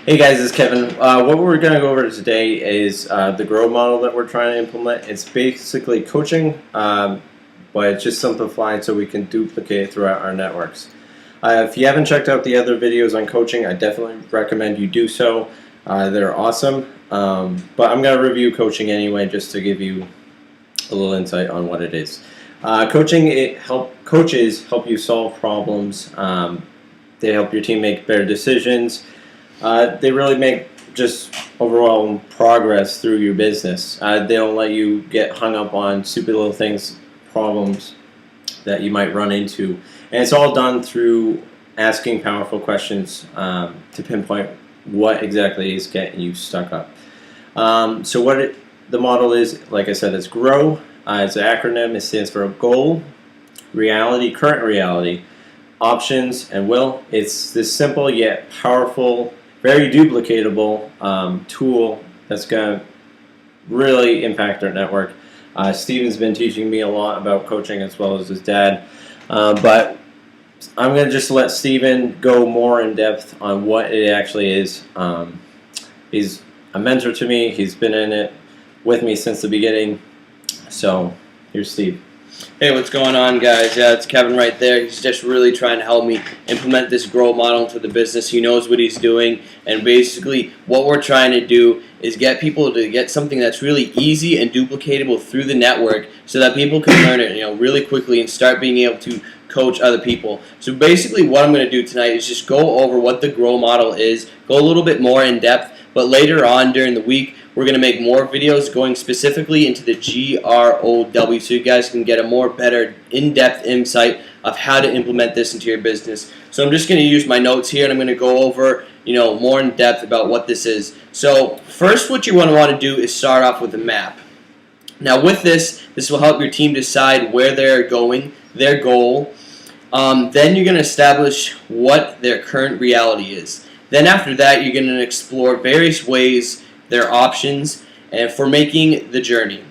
Hey guys, it's Kevin. What we're going to go over today is the G.R.O.W model that we're trying to implement. It's basically coaching, but it's just simplified so we can duplicate it throughout our networks. If you haven't checked out the other videos on coaching, I definitely recommend you do so. They're awesome, but I'm going to review coaching anyway just to give you a little insight on what it is. Coaches help you solve problems. They help your team make better decisions. They really make just overall progress through your business. They don't let you get hung up on stupid little things, problems that you might run into. And it's all done through asking powerful questions to pinpoint what exactly is getting you stuck up. So the model is, like I said, it's G.R.O.W. It's an acronym. It stands for goal, reality, current reality, options, and will. It's this simple yet powerful, very duplicatable tool that's going to really impact our network. Steven's been teaching me a lot about coaching as well as his dad, but I'm going to just let Steven go more in depth on what it actually is. He's a mentor to me. He's been in it with me since the beginning. So here's Steve. Hey, what's going on, guys? Yeah, it's Kevin right there. He's just really trying to help me implement this G.R.O.W model into the business. He knows what he's doing, and basically what we're trying to do is get people to get something that's really easy and duplicatable through the network so that people can learn it, really quickly and start being able to coach other people. So basically what I'm going to do tonight is just go over what the G.R.O.W model is, go a little bit more in depth, but later on during the week, we're going to make more videos going specifically into the G.R.O.W. so you guys can get a better in-depth insight of how to implement this into your business. So I'm just going to use my notes here and I'm going to go over, more in depth about what this is. So first what you want to do is start off with a map. Now with this will help your team decide where they're going, their goal. Then you're going to establish what their current reality is. Then after that, you're going to explore various ways, their options, and for making the journey.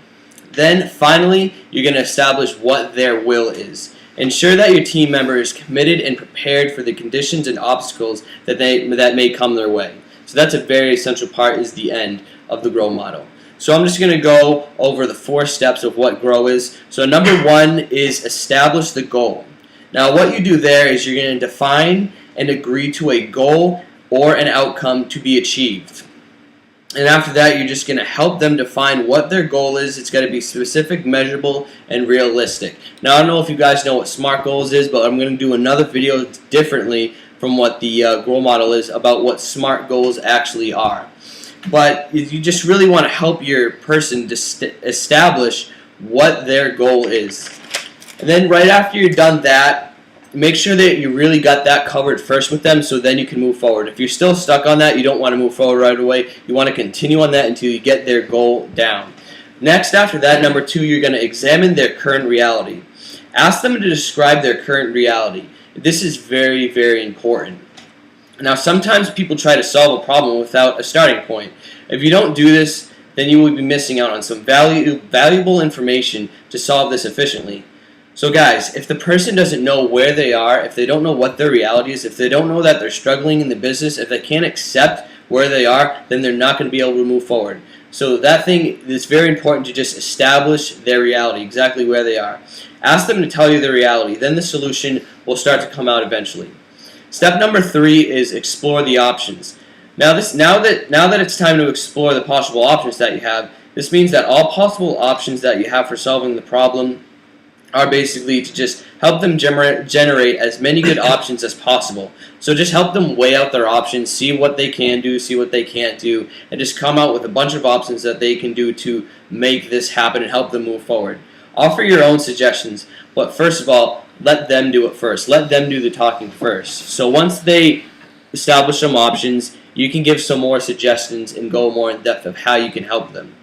Then finally, you're going to establish what their will is. Ensure that your team member is committed and prepared for the conditions and obstacles that may come their way. So that's a very essential part, is the end of the G.R.O.W model. So I'm just going to go over the 4 steps of what G.R.O.W is. So number 1 is establish the goal. Now what you do there is you're going to define and agree to a goal or an outcome to be achieved. And after that, you're just going to help them define what their goal is. It's got to be specific, measurable, and realistic. Now, I don't know if you guys know what SMART goals is, but I'm going to do another video differently from what the G.R.O.W model is about what SMART goals actually are. But you just really want to help your person establish what their goal is. And then right after you're done that, make sure that you really got that covered first with them so then you can move forward. If you're still stuck on that, you don't want to move forward right away. You want to continue on that until you get their goal down. Next, after that, number 2, you're going to examine their current reality. Ask them to describe their current reality. This is very, very important. Now, sometimes people try to solve a problem without a starting point. If you don't do this, then you will be missing out on some valuable information to solve this efficiently. So guys, if the person doesn't know where they are, if they don't know what their reality is, if they don't know that they're struggling in the business, if they can't accept where they are, then they're not going to be able to move forward. So that thing is very important to just establish their reality, exactly where they are. Ask them to tell you their reality, then the solution will start to come out eventually. Step number 3 is explore the options. Now that it's time to explore the possible options that you have, this means that all possible options that you have for solving the problem are basically to just help them generate as many good options as possible. So just help them weigh out their options, see what they can do, see what they can't do, and just come out with a bunch of options that they can do to make this happen and help them move forward. Offer your own suggestions, but first of all, let them do it first. Let them do the talking first. So once they establish some options, you can give some more suggestions and go more in depth of how you can help them.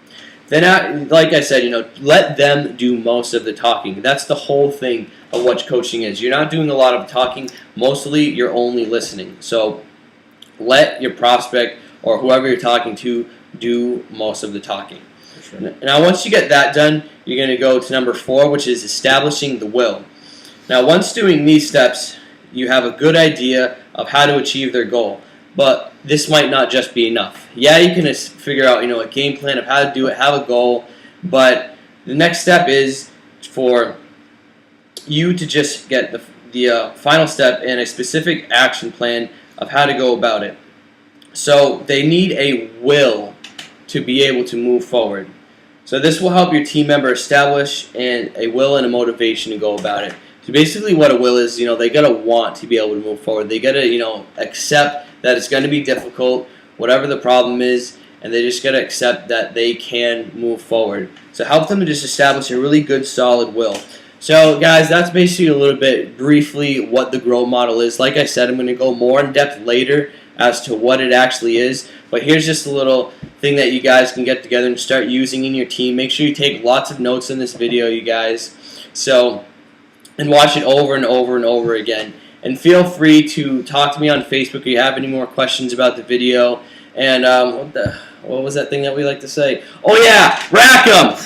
Then, like I said, let them do most of the talking. That's the whole thing of what coaching is. You're not doing a lot of talking. Mostly, you're only listening. So let your prospect or whoever you're talking to do most of the talking. Sure. Now, once you get that done, you're going to go to number 4, which is establishing the will. Now, once doing these steps, you have a good idea of how to achieve their goal. but this might not just be enough. Yeah, you can figure out, a game plan of how to do it, have a goal, but the next step is for you to just get the final step and a specific action plan of how to go about it. So they need a will to be able to move forward. So this will help your team member establish a will and a motivation to go about it. So basically what a will is, they got to want to be able to move forward. They got to, accept that it's going to be difficult, whatever the problem is, and they just got to accept that they can move forward. So help them to just establish a really good, solid will. So guys, that's basically a little bit briefly what the G.R.O.W model is. Like I said, I'm going to go more in depth later as to what it actually is. But here's just a little thing that you guys can get together and start using in your team. Make sure you take lots of notes in this video, you guys. And watch it over and over and over again. And feel free to talk to me on Facebook if you have any more questions about the video. And what was that thing that we like to say? Oh yeah, rack 'em!